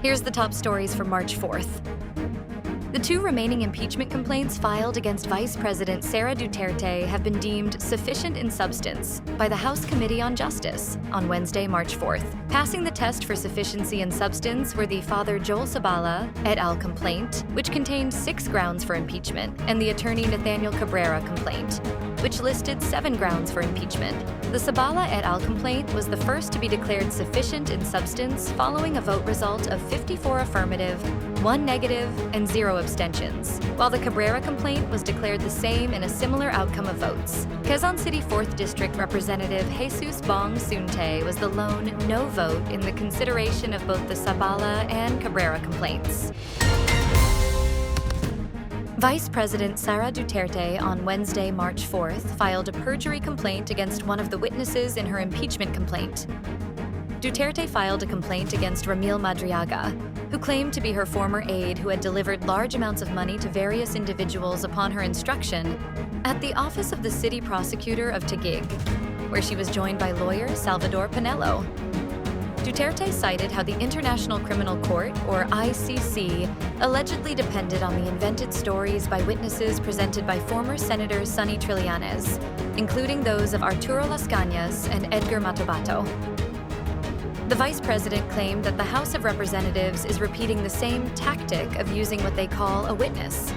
Here's the top stories for March 4th. The two remaining impeachment complaints filed against Vice President Sara Duterte have been deemed sufficient in substance by the House Committee on Justice on Wednesday, March 4th. Passing the test for sufficiency in substance were the Father Joel Sabala et al. Complaint, which contained 6 grounds for impeachment, and the Attorney Nathaniel Cabrera complaint, which listed 7 grounds for impeachment. The Sabala et al. Complaint was the first to be declared sufficient in substance following a vote result of 54 affirmative, 1 negative, and 0 abstentions, while the Cabrera complaint was declared the same in a similar outcome of votes. Quezon City 4th District Representative Jesus Bong Suntay was the lone no vote in the consideration of both the Sabala and Cabrera complaints. Vice President Sara Duterte on Wednesday, March 4th, filed a perjury complaint against one of the witnesses in her impeachment complaint. Duterte filed a complaint against Ramil Madriaga, who claimed to be her former aide who had delivered large amounts of money to various individuals upon her instruction at the office of the city prosecutor of Taguig, where she was joined by lawyer Salvador Pinello. Duterte cited how the International Criminal Court, or ICC, allegedly depended on the invented stories by witnesses presented by former Senators Sonny Trillanes, including those of Arturo Las Cañas and Edgar Matabato. The vice president claimed that the House of Representatives is repeating the same tactic of using what they call a witness.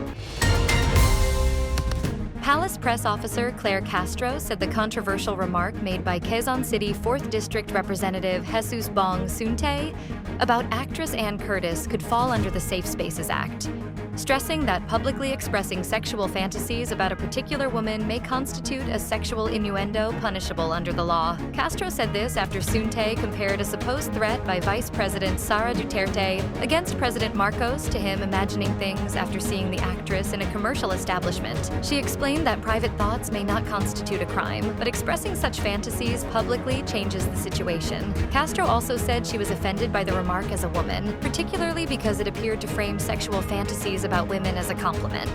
Palace press officer Claire Castro said the controversial remark made by Quezon City 4th District Representative Jesus Bong Suntay about actress Ann Curtis could fall under the Safe Spaces Act, stressing that publicly expressing sexual fantasies about a particular woman may constitute a sexual innuendo punishable under the law. Castro said this after Suntay compared a supposed threat by Vice President Sara Duterte against President Marcos to him imagining things after seeing the actress in a commercial establishment. She explained that private thoughts may not constitute a crime, but expressing such fantasies publicly changes the situation. Castro also said she was offended by the remark as a woman, particularly because it appeared to frame sexual fantasies about women as a compliment.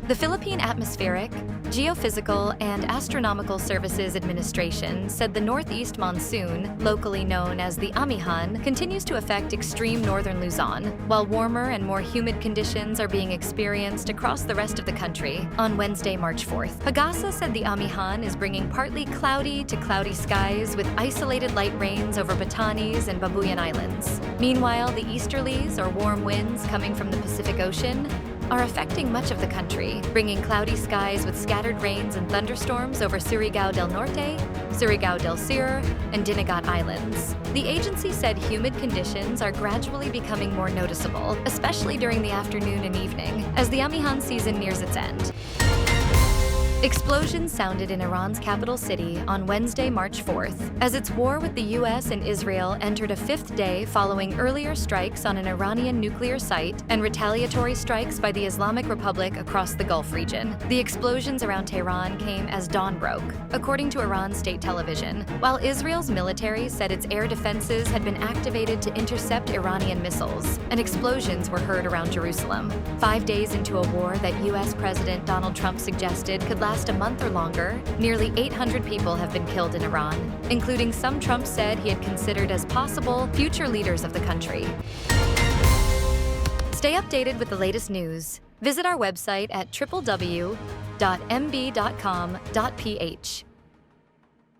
The Philippine Atmospheric, Geophysical, and Astronomical Services Administration said the northeast monsoon, locally known as the Amihan, continues to affect extreme northern Luzon, while warmer and more humid conditions are being experienced across the rest of the country on Wednesday, March 4th. Pagasa said the Amihan is bringing partly cloudy to cloudy skies with isolated light rains over Batanes and Babuyan Islands. Meanwhile, the easterlies, or warm winds coming from the Pacific Ocean, are affecting much of the country, bringing cloudy skies with scattered rains and thunderstorms over Surigao del Norte, Surigao del Sur, and Dinagat Islands. The agency said humid conditions are gradually becoming more noticeable, especially during the afternoon and evening, as the Amihan season nears its end. Explosions sounded in Iran's capital city on Wednesday, March 4th, as its war with the U.S. and Israel entered a 5th day following earlier strikes on an Iranian nuclear site and retaliatory strikes by the Islamic Republic across the Gulf region. The explosions around Tehran came as dawn broke, according to Iran's state television, while Israel's military said its air defenses had been activated to intercept Iranian missiles, and explosions were heard around Jerusalem. 5 days into a war that U.S. President Donald Trump suggested could last a month or longer, nearly 800 people have been killed in Iran, including some Trump said he had considered as possible future leaders of the country. Stay updated with the latest news. Visit our website at www.mb.com.ph.